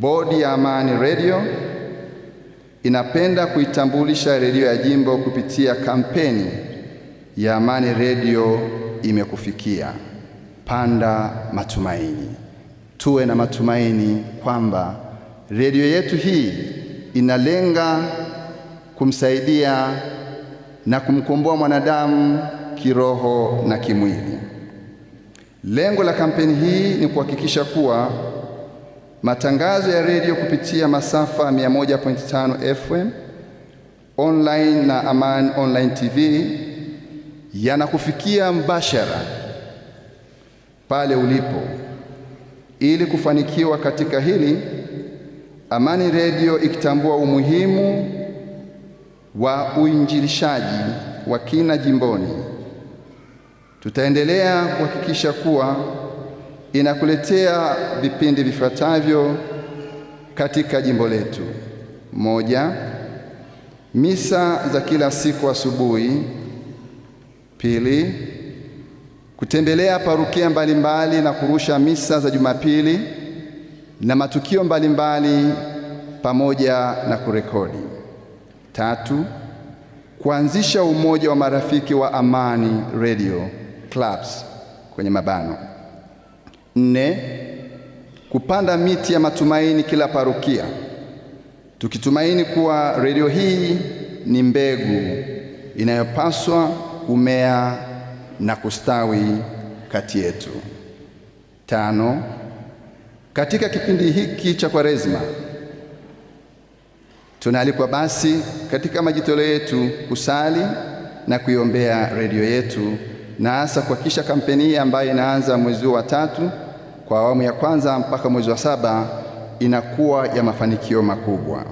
Bodi ya Amani Radio inapenda kuitambulisha redio ya jimbo kupitia kampeni ya Amani Radio imekufikia. Panda matumaini. Tuwe na matumaini kwamba redio yetu hii inalenga kumsaidia na kumkomboa mwanadamu kiroho na kimwili. Lengo la kampeni hii ni kuhakikisha kuwa matangazo ya redio kupitia masafa 101.5 FM online na Amani Online TV yanakufikia mbashara pale ulipo. Ili kufanikiwa katika hili, Amani Radio ikitambua umuhimu wa uinjilishaji wa kina jimboni, tutaendelea kuhakikisha kuwa inakuletea vipindi vifuatavyo katika jimbo letu. 1. Misa za kila siku asubuhi. 2. Kutembelea parokia mbalimbali na kurusha misa za Jumapili na matukio mbalimbali pamoja na kurekodi. 3. Kuanzisha umoja wa marafiki wa Amani Radio Clubs kwenye mabano. 4. Kupanda miti ya matumaini kila parokia, tukitumaini kuwa redio hii ni mbegu inayopaswa kumea na kustawi kati yetu. 5. Katika kipindi hiki cha Kwaresma, tunaalikwa basi katika majitoleo yetu kusali na kuiombea redio yetu, na hasa kuhakikisha kampeni hii ambayo inaanza mwezi wa 3 kwa awamu ya kwanza mpaka mwezi wa 7 inakuwa ya mafanikio makubwa.